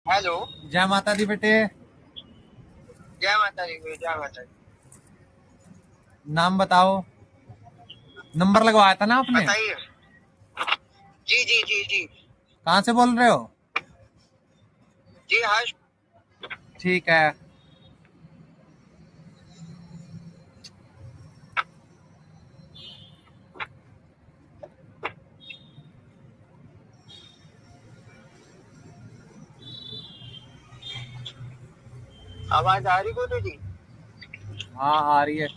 Hello. जय माता दी बेटे। जय माता दी गुरु, जय माता दी। नाम बताओ। नंबर लगवाया था ना आपने? बताइए। जी जी जी जी। कहाँ से बोल रहे हो? जी हर्ष। ठीक है। आवाज आ रही गुरु जी? हाँ आ रही है।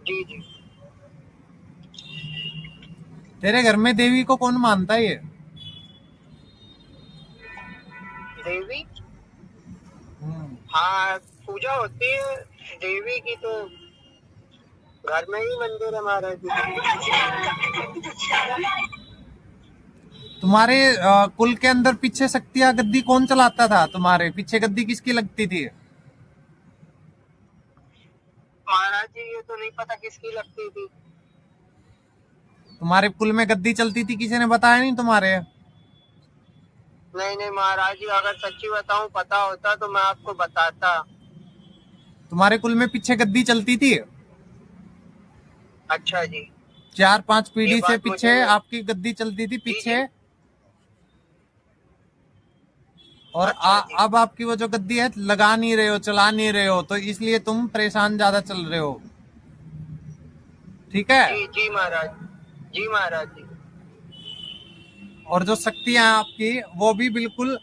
जी जी। तेरे घर में देवी को कौन मानता है ये? देवी? हम्म। हाँ, पूजा होती है देवी की तो घर में ही मंदिर है महाराज जी। तुम्हारे कुल के अंदर पीछे शक्तियाँ गद्दी कौन चलाता था? तुम्हारे पीछे गद्दी किसकी लगती थी? महाराज जी ये तो नहीं पता किसकी लगती थी। तुम्हारे कुल में गद्दी चलती थी, किसी ने बताया नहीं तुम्हारे? नहीं नहीं महाराज जी, अगर सच्ची बताऊं पता होता तो मैं आपको बताता। तुम्हारे कुल में पीछे गद्दी चलती थी। अच्छा जी। 4-5 ये पीढ़ी से बात मुझे पीछे नहीं। आपकी गद्दी चलती थी जी जी। पीछे। और अच्छा जी। अब आपकी वो जो गद्दी है लगा नहीं रहे हो, चला नहीं रहे हो, तो इसलिए तुम परेशान ज्यादा चल रहे हो। ठीक है। जी जी महाराज। जी महाराज जी। और जो शक्तियां हैं आपकी वो भी बिल्कुल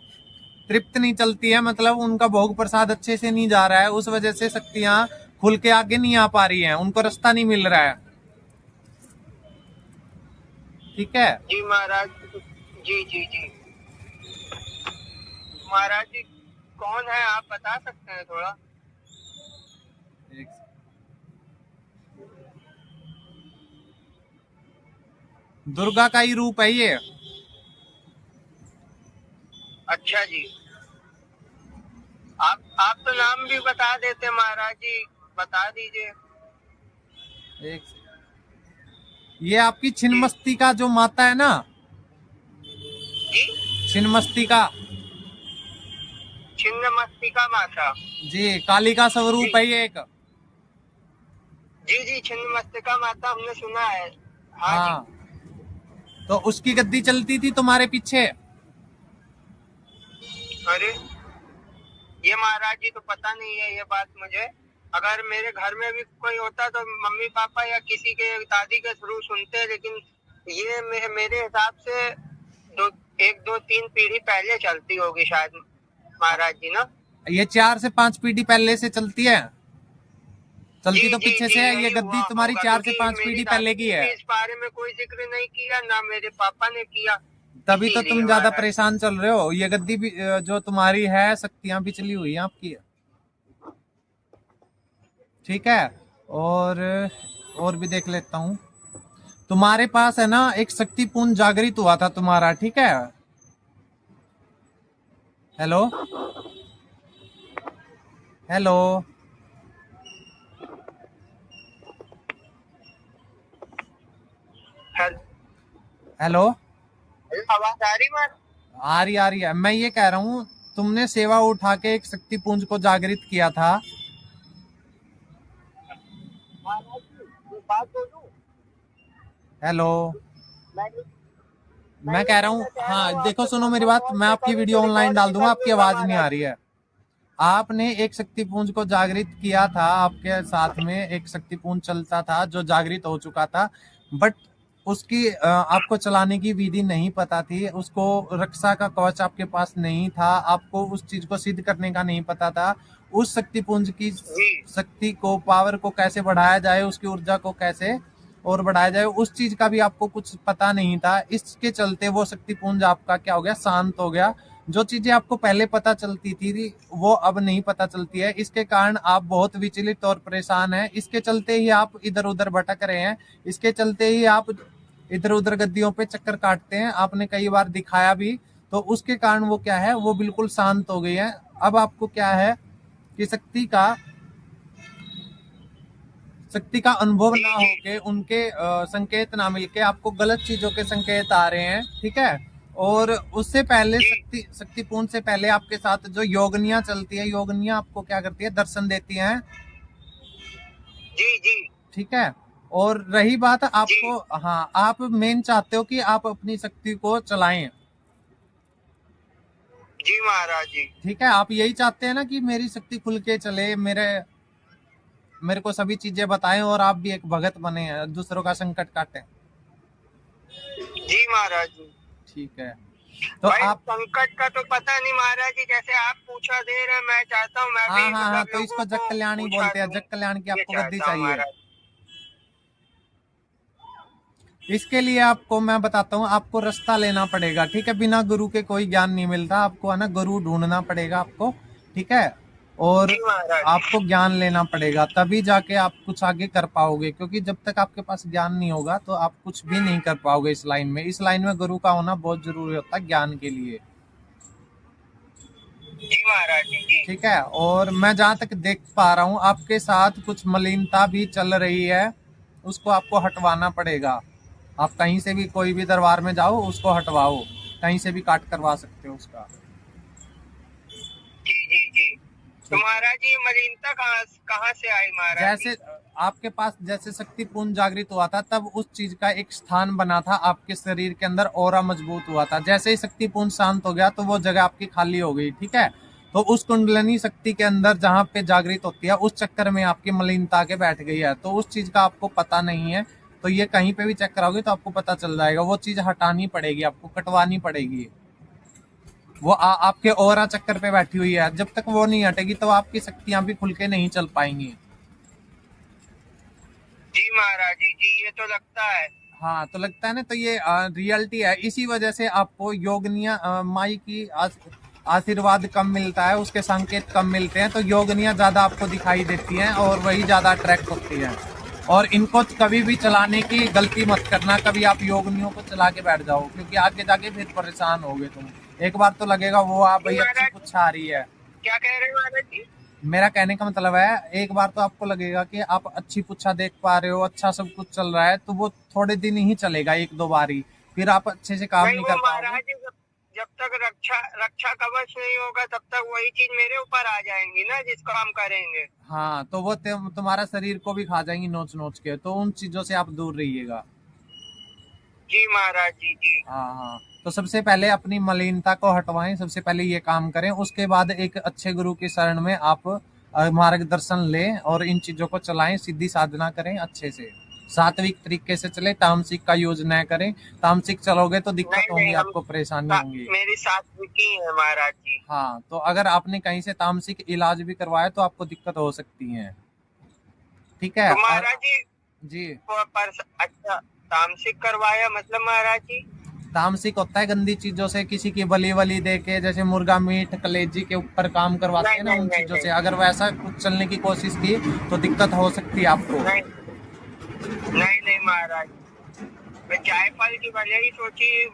तृप्त नहीं चलती है, मतलब उनका भोग प्रसाद अच्छे से नहीं जा रहा है, उस वजह से शक्तियां खुल के आगे नहीं आ पा रही हैं, उनको रास्ता नहीं मिल रहा है। ठीक है। जी महाराज। जी जी जी। महाराज जी कौन है आप बता सकते हैं थोड़ा? दुर्गा का ही रूप है ये। अच्छा जी। आप तो नाम भी बता देते महाराज जी, बता दीजिए। एक ये आपकी जी छिन्नमस्तिका जो माता है ना, जी। छिन्नमस्तिका। छिन्नमस्तिका माता। जी, काली का जी स्वरूप है ये एक। जी जी। छिन्नमस्तिका माता हमने सुना है। हाँ जी। हाँ, तो उसकी गद्दी चलती थी तुम्हारे पीछे। अरे ये महाराज जी तो पता नहीं है ये बात मुझे। अगर मेरे घर में भी कोई होता तो मम्मी पापा या किसी के दादी के थ्रू सुनते, लेकिन ये मेरे हिसाब से दो, 1 2 3 पीढ़ी पहले चलती होगी शायद महाराज जी ना। ये 4 से 5 पीढ़ी पहले से चलती है। जी चलती तो जी पीछे जी, से है, ये यही गद्दी हुआ तुम्हारी होगा चार से क्योंकि पांच मेरी पीढ़ी पहले दादी की ने है। भी इस बारे में कोई जिक्र नहीं किया, ना मेरे पापा ने किया। तभी तो इसीलिए तुम ज्यादा महाराज। परेशान चल रहे हो। ये गद्दी भी जो तुम्हारी है, शक्तियां भी चली हुई है आपकी। ठीक है। और और भी देख लेता हूँ। तुम्हारे पास है ना एक शक्तिपूर्ण जागृत हुआ था तुम्हारा, ठीक है। हेलो। हेलो। हेलो। हेलो। आवाज आ रही महाराज? आ रही है। मैं ये कह रहा हूँ, तुमने सेवा उठा के एक शक्तिपुंज को जागृत किया था। महाराज जी ये बात बोलूं? हेलो। मैं मैं मैं ये कह रहा हूँ, कहना चाह रहा हूँ हाँ देखो आपके सुनो मेरी नॉर्मल बात, कॉल मैं पे आपकी करूँ वीडियो तो ऑनलाइन रिकॉर्ड डाल नहीं दूंगा, आपकी करूंगा आवाज नहीं आ महाराज रही जी? है। आपने एक शक्तिपुंज को जागृत किया था, आपके साथ में एक शक्तिपुंज चलता था जो जागृत हो चुका था, बट उसकी आपको चलाने की विधि नहीं पता थी, उसको रक्षा का कवच आपके पास नहीं था, आपको उस चीज को सिद्ध करने का नहीं पता था। उस शक्तिपुंज की जी शक्ति को, पावर को कैसे बढ़ाया जाए, उसकी ऊर्जा को कैसे और बढ़ाया जाए, उस चीज का भी आपको कुछ पता नहीं था। इसके चलते वो शक्तिपुंज आपका क्या हो गया, शांत हो गया। जो चीजें आपको पहले पता चलती थी वो अब नहीं पता चलती है। इसके कारण आप बहुत विचलित और परेशान हैं। इसके चलते ही आप इधर उधर भटक रहे हैं। इसके चलते ही आप इधर उधर गद्दियों पे चक्कर काटते हैं। आपने कई बार दिखाया भी, तो उसके कारण वो क्या है, वो बिल्कुल शांत हो गई है। अब आपको क्या है कि शक्ति का अनुभव जी ना जी। होके, उनके संकेत ना मिलके आपको गलत चीजों के संकेत आ रहे हैं। ठीक है। और उससे पहले जी शक्ति पूर्ण से पहले आपके साथ जो योगनियां चलती है, योगनियां आपको क्या करती है, दर्शन देती हैं। जी जी ठीक है। और रही बात जी आपको, हाँ, आप मेन चाहते हो कि आप अपनी शक्ति को चलाएं। जी महाराज जी। ठीक है, आप यही चाहते हैं ना कि मेरी शक्ति खुल के चले, मेरे को सभी चीजें बताएं और आप भी एक भगत बने, दूसरों का संकट काटें। जी महाराज जी। ठीक है, तो भाई आप, संकट का तो पता नहीं महाराज जी, जैसे आप पूछा दे रहे हैं, मैं चाहता हूँ मैं हाँ भी हाँ हाँ, मतलब तो लोगों इसको जग को कल्याणी पूछा बोलते हैं, दूं। जग कल्याण की ये आपको गद्दी चाहता हूँ चाहिए। महाराज। इसके लिए आपको मैं बताता हूँ, आपको रास्ता लेना पड़ेगा। ठीक है, बिना गुरु के कोई ज्ञान नहीं मिलता, आपको है ना गुरु ढूंढना पड़ेगा आपको। ठीक है, और जी महाराज आपको ज्ञान लेना पड़ेगा, तभी जाके आप कुछ आगे कर पाओगे, क्योंकि जब तक आपके पास ज्ञान नहीं होगा तो आप कुछ भी नहीं कर पाओगे इस लाइन में। इस लाइन में गुरु का होना बहुत जरूरी होता है ज्ञान के लिए। जी महाराज जी। जी ठीक है, और मैं जहां तक देख पा रहा हूँ आपके साथ कुछ मलिनता भी चल रही है, उसको आपको हटवाना पड़ेगा। आप कहीं से भी, कोई भी दरबार में जाओ, उसको हटवाओ, कहीं से भी काट करवा सकते हो उसका। जी जी जी। तो ठीक है, महाराज जी, ये मलिनता कहाँ कहाँ से आई महाराज जी? जैसे आपके पास जैसे शक्ति पूर्ण जागृत हुआ था, तब उस चीज का एक स्थान बना था आपके शरीर के अंदर, ऑरा मजबूत हुआ था। जैसे ही शक्ति पूर्ण शांत हो गया तो वो जगह आपकी खाली हो गई। ठीक है, तो उस कुंडलनी शक्ति के अंदर जहां पे जागृत होती है, उस चक्कर में आपकी मलिनता आके बैठ गई है, तो उस चीज का आपको पता नहीं है। तो ये कहीं पे भी चेक कराओगे तो आपको पता चल जाएगा, वो चीज हटानी पड़ेगी, आपको कटवानी पड़ेगी। वो आपके ऑरा चक्कर पे बैठी हुई है, जब तक वो नहीं हटेगी तो आपकी शक्तियां भी खुल के नहीं चल पाएंगी। जी महाराज जी। जी ये तो लगता है। हाँ, तो लगता है ना, तो ये रियलिटी है। इसी वजह से आपको योगनिया, माई की आशीर्वाद कम मिलता है, उसके संकेत कम मिलते हैं, तो योगनियां ज्यादा आपको दिखाई देती हैं और वही ज्यादा अट्रैक्ट होती है। और इनको कभी भी चलाने की गलती मत करना, कभी आप योगनियों को चला के बैठ जाओ, क्योंकि आगे जाके फिर परेशान होगे तुम। एक बार तो लगेगा वो आप जी भाई अच्छी महाराज, कुछ आ रही है। क्या कह रहे हैं महाराज जी? मेरा कहने का मतलब है, एक बार तो आपको लगेगा कि आप अच्छी पुच्छा देख पा रहे हो, अच्छा सब कुछ चल रहा है, तो वो थोड़े दिन ही चलेगा, एक दो बार ही, फिर आप अच्छे से काम नहीं नहीं वो कर पाओगे। महाराज जी, जब तक रक्षा रक्षा कवच नहीं होगा तब तक वही चीज मेरे ऊपर आ जाएंगी ना, जिसको हम करेंगे। हाँ, तो वो तुम्हारा शरीर को भी खा जाएंगी नोच नोच के, तो उन चीजों से आप दूर रहिएगा। जी महाराज जी। जी हाँ हाँ, तो सबसे पहले अपनी मलिनता को हटवाएं, सबसे पहले ये काम करें, उसके बाद एक अच्छे गुरु की शरण में आप मार्गदर्शन लें और इन चीजों को चलाएं, सीधी साधना करें अच्छे से, सात्विक तरीके से चले, तामसिक का यूज न करें। तामसिक चलोगे तो दिक्कत नहीं होंगी, नहीं, हम आपको परेशानी होंगी। मेरी सात्विकी है महाराज जी। हाँ, तो अगर आपने कहीं से तामसिक इलाज भी करवाया तो आपको दिक्कत हो सकती है। ठीक है, तो और महाराज जी जी, अच्छा, तामसिक करवाया मतलब महाराज जी? तामसिक होता है गंदी चीजों से, किसी की बलि वली दे के, जैसे मुर्गा मीट कलेजी के ऊपर काम करवाते नहीं हैं ना, नहीं उन नहीं चीजों से नहीं अगर वैसा कुछ चलने की कोशिश की तो दिक्कत हो सकती है आपको। नहीं नहीं नहीं महाराज, मैं जायफल की वजह ही सोची,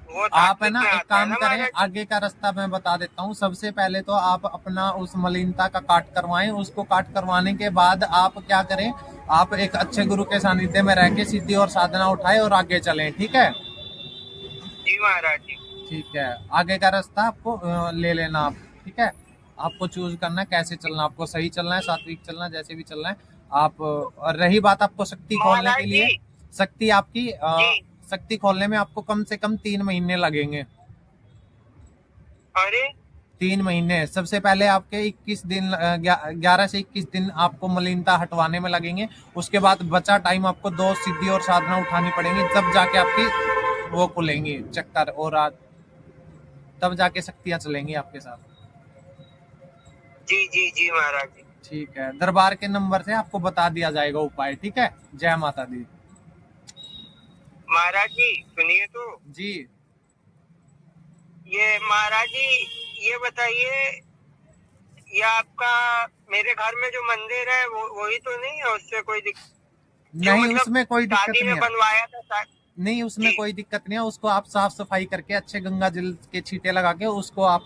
वो आप है ताकत ना, में एक आता है काम ना करें, महाराज जी। आगे का रास्ता मैं बता देता हूँ। सबसे पहले तो आप अपना उस मलिनता का काट करवाएं, उसको काट करवाने के बाद आप क्या करें, आप एक अच्छे गुरु के सानिध्य में रह के सीधी और साधना उठाए और आगे चलें। ठीक है, जी महाराज जी। ठीक है, आगे का रास्ता आपको ले लेना आप। ठीक है, आपको चूज करना है कैसे चलना, आपको सही चलना है, सात्विक चलना है, जैसे भी चलना है आप। और रही बात आपको शक्ति खोलने के महाराज लिए, जी। शक्ति आपकी जी शक्ति खोलने में आपको कम से कम 3 महीने लगेंगे। अरे 3 महीने, सबसे पहले आपके 21 दिन, 11 से 21 दिन आपको मलिनता हटवाने में लगेंगे। उसके बाद बचा टाइम आपको 2 सिद्धि और साधना उठानी पड़ेंगी, तब जाके आपकी वो खुलेंगी चक्कर, और तब जाके शक्तियां चलेंगी आपके साथ। जी जी जी महाराज जी। ठीक है, दरबार के नंबर से आपको बता दिया जाएगा उपाय। ठीक है, जय माता दी। महाराज जी सुनिए तो, जी, ये महाराज जी ये बताइए, ये आपका मेरे घर में जो मंदिर है वो वही तो नहीं है, उससे कोई जो नहीं मतलब उसमें कोई दिक्कत शादी में नहीं है, बनवाया था नहीं उसमें जी। कोई दिक्कत नहीं है। उसको आप साफ सफाई करके अच्छे गंगा जल के छींटे लगा के उसको आप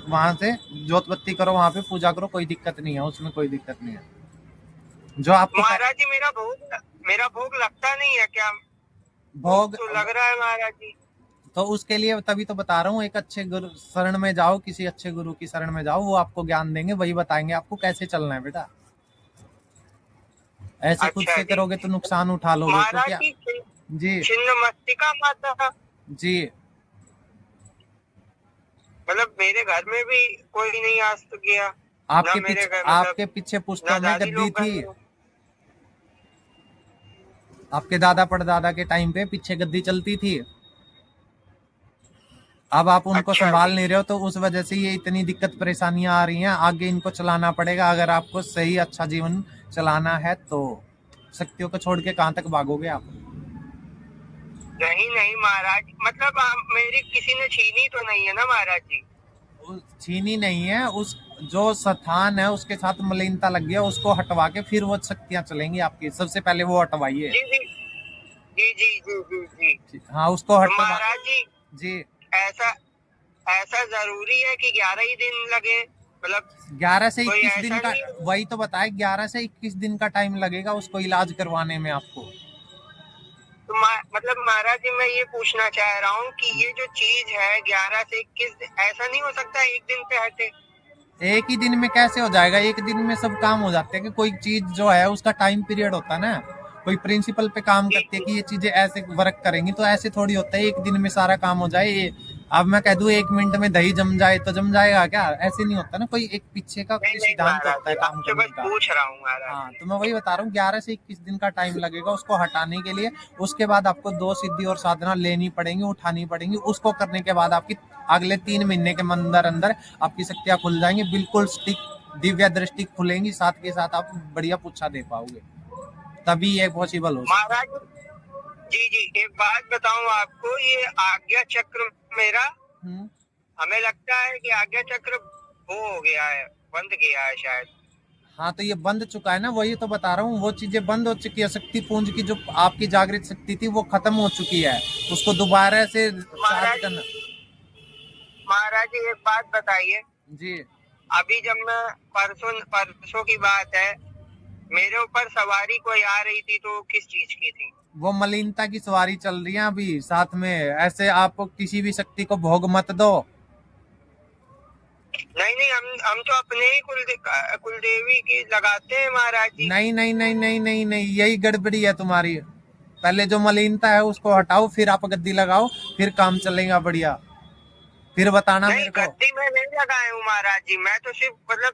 वहां से जोत बत्ती करो, वहां पे पूजा करो, कोई दिक्कत नहीं है, उसमें कोई दिक्कत नहीं है। जो आपको महाराज जी मेरा भोग लगता नहीं है क्या? भोग भोग, तो लग रहा है महाराज जी। तो उसके लिए तभी तो बता रहा हूँ, एक अच्छे गुरु शरण में जाओ, किसी अच्छे गुरु की शरण में जाओ, वो आपको ज्ञान देंगे, वही बताएंगे आपको कैसे चलना है बेटा। ऐसे खुद अच्छा से जी। करोगे तो नुकसान उठा लोगे, महाराज क्योंकि जी, जी छिन्न मस्तिका माता, जी मतलब मेरे घर में भी कोई नहीं आज तक गया, ना मेरे घर मतलब आपके पीछे ना पुश्तों में दादी गद्दी लोग थी। गए हैं। आपके दादा परदादा के टाइम पे पीछे गद्दी चलती थी। अब आप उनको अच्छा संभाल जी। नहीं रहे हो, तो उस वजह से ये इतनी दिक्कत परेशानियां आ रही हैं। आगे इनको चलाना पड़ेगा अगर आपको सही अच्छा जीवन चलाना है तो। शक्तियों को छोड़ के कहां तक भागोगे आप? नहीं नहीं महाराज, मतलब मेरी किसी ने छीनी तो नहीं है ना महाराज जी? छीनी नहीं है, उस जो स्थान है उसके साथ मलिनता लग गया, उसको हटवा के फिर वो शक्तियां चलेंगी आपकी। सबसे पहले वो हटवाइए। जी जी जी जी जी जी जी। हाँ, उसको तो हटवा। महाराज जी, जी, ऐसा ऐसा जरूरी है कि 11 ही दिन लगे, मतलब 11 से कोई 21 दिन ऐसा का, नहीं है? वही तो बताए, 11 से 21 दिन का टाइम लगेगा उसको इलाज करवाने में आपको। तो मतलब महाराज जी, मैं ये पूछना चाह रहा हूँ कि ये जो चीज है 11 से 21, ऐसा नहीं हो सकता एक दिन पे हटे? एक ही दिन में कैसे हो जाएगा? एक दिन में सब काम हो जाते हैं कि कोई चीज जो है उसका टाइम पीरियड होता है ना, कोई प्रिंसिपल पे काम जी करती है जी कि ये चीजें ऐसे वर्क करेंगी, तो ऐसे थोड़ी होता है एक दिन में सारा काम हो जाए। ये अब मैं कह दूं 1 मिनट में दही जम जाए तो जम जाएगा क्या? ऐसे नहीं होता ना, कोई एक पीछे का नहीं कोई नहीं सिद्धांत महाराज होता जी, है काम आपसे करने बस का। पूछ रहा हूँ महाराज हाँ, जी। तो मैं वही बता रहा हूँ, 11 से 21 दिन का टाइम लगेगा उसको हटाने के लिए। उसके बाद आपको 2 सिद्धि और साधना लेनी पड़ेंगी, उठानी पड़ेंगी। उसको करने के बाद आपकी अगले 3 महीने के अंदर अंदर आपकी शक्तियां खुल जाएंगी, बिल्कुल स्टिक दिव्य दृष्टि खुलेंगी, साथ के साथ आप बढ़िया पूछा दे पाओगे। तभी ये पॉसिबल हो सकता महाराज जी जी, एक बात बताऊं आपको, ये आज्ञा चक्र मेरा, है। हमें लगता है कि आज्ञा चक्र वो हो गया है, बंद गया है शायद। हाँ, तो ये बंद चुका है ना, वही तो बता रहा हूँ, वो चीजें बंद हो चुकी है। शक्ति पुंज की जो आपकी जागृत शक्ति थी वो खत्म हो चुकी है, उसको दोबारा से चार्ज महाराज करना। महाराज जी, एक बात बताइए, जी, अभी जब मैं परसों परसों की बात है, मेरे ऊपर सवारी कोई आ रही थी, तो किस चीज की थी? वो मलिनता की सवारी चल रही है अभी साथ में। ऐसे आप किसी भी शक्ति को भोग मत दो। नहीं नहीं, हम तो अपने ही कुलदेवी की लगाते हैं महाराज जी। नहीं नहीं नहीं नहीं नहीं नहीं, यही गड़बड़ी है तुम्हारी। पहले जो मलिनता है उसको हटाओ, फिर आप गद्दी लगाओ, फिर काम चलेगा बढ़िया। फिर बताना नहीं, मेरे को। गद्दी में नहीं लगाए हूँ महाराज जी, मैं तो सिर्फ मतलब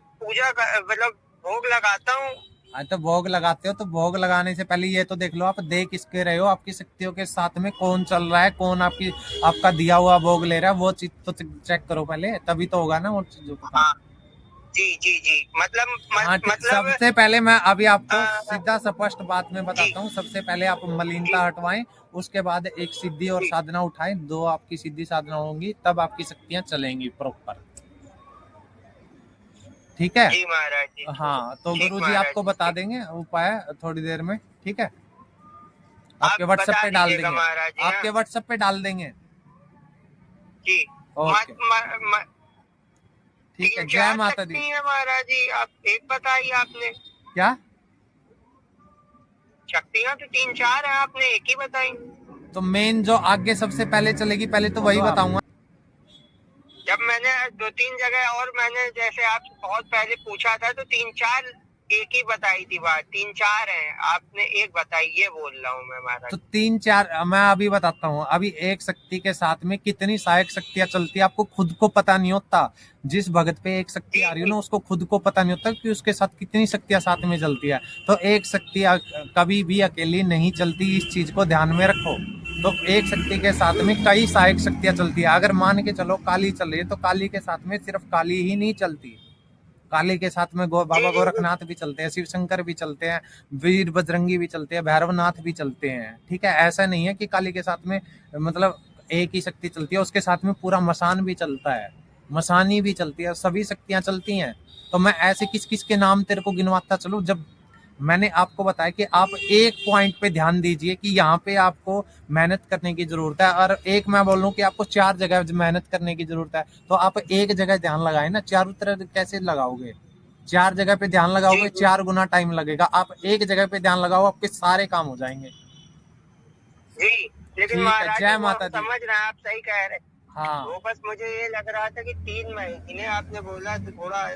मतलब भोग लगाता हूँ। तो भोग लगाते हो तो भोग लगाने से पहले ये तो देख लो आप दे किसके रहे हो, आपकी शक्तियों के साथ में कौन चल रहा है, कौन आपका दिया हुआ भोग ले रहा है, वो चीज तो चेक करो पहले, तभी तो होगा ना वो चीजों का काम। हाँ जी जी जी, मतलब हाँ, मतलब सबसे पहले मैं अभी आपको आ, सीधा स्पष्ट बात में जी बताता हूँ। सबसे पहले आप जी मलिनता हटवाएं, उसके बाद एक सिद्धि और जी साधना उठाएं, 2 आपकी सिद्धि साधना होंगी, तब आपकी शक्तियां चलेंगी प्रॉपर। ठीक है? जी महाराज जी। हाँ, तो ठीक गुरुजी महाराज आपको जी, बता ठीक। देंगे उपाय थोड़ी देर में। ठीक है? आप आपके व्हाट्सएप बता पे डाल दीजिएगा देंगे। महाराज जी। हाँ आपके व्हाट्सएप पे डाल देंगे। जी। ओके, ठीक है। तीन जय चार माता दी। शक्ति है महाराज जी, आप एक बताई आपने। क्या? शक्तियाँ तो 3 4 है, आपने एक ही बताई। तो मेन जो आगे सबसे पहले चलेगी, पहले तो वही बताऊंगा। जब मैंने 2 3 जगह और मैंने जैसे आपसे बहुत पहले पूछा था, तो 3 4 एक ही बताई थी बात, 3 4 है, आपने एक बताई, ये बोल रहा हूँ मैं महाराज। तो 3 4 मैं अभी बताता हूँ। अभी एक शक्ति के साथ में कितनी सहायक शक्तियां चलती है आपको खुद को पता नहीं होता। जिस भगत पे एक शक्ति जी आ रही है जी ना, उसको खुद को पता नहीं होता कि उसके साथ कितनी शक्तियां साथ में चलती है। तो एक शक्ति कभी भी अकेली नहीं चलती, इस चीज को ध्यान में रखो। तो एक शक्ति के साथ में कई सहायक शक्तियां चलती है। अगर मान के चलो काली चल रही है, तो काली के साथ में सिर्फ काली ही नहीं चलती। काली के साथ में बाबा जी जी जी गोरखनाथ भी चलते हैं, शिव शंकर भी चलते हैं, वीर बजरंगी भी चलते हैं, भैरवनाथ भी चलते हैं। ठीक है? ऐसा नहीं है कि काली के साथ में मतलब एक ही शक्ति चलती है, उसके साथ में पूरा मसान भी चलता है, मसानी भी चलती है, सभी शक्तियां चलती हैं। तो मैं ऐसे किस किस के नाम तेरे को गिनवाता चलूं? जब मैंने आपको बताया कि आप एक पॉइंट पे ध्यान दीजिए कि यहाँ पे आपको मेहनत करने की जरूरत है, और एक मैं बोल रहा हूँ कि आपको 4 जगह मेहनत करने की जरूरत है, तो आप एक जगह ध्यान लगाए ना, चारों तरफ कैसे लगाओगे? 4 जगह पे ध्यान जी लगाओगे, जी 4 गुना टाइम लगेगा। आप एक जगह पे ध्यान लगाओ, आपके सारे काम हो जाएंगे। जी। लेकिन ठीक है, महाराज जय वो माता दी। समझ रहे हैं, आप सही कह रहे हैं। हाँ वो बस मुझे ये लग रहा था कि 3 महीने आपने बोला तो थोड़ा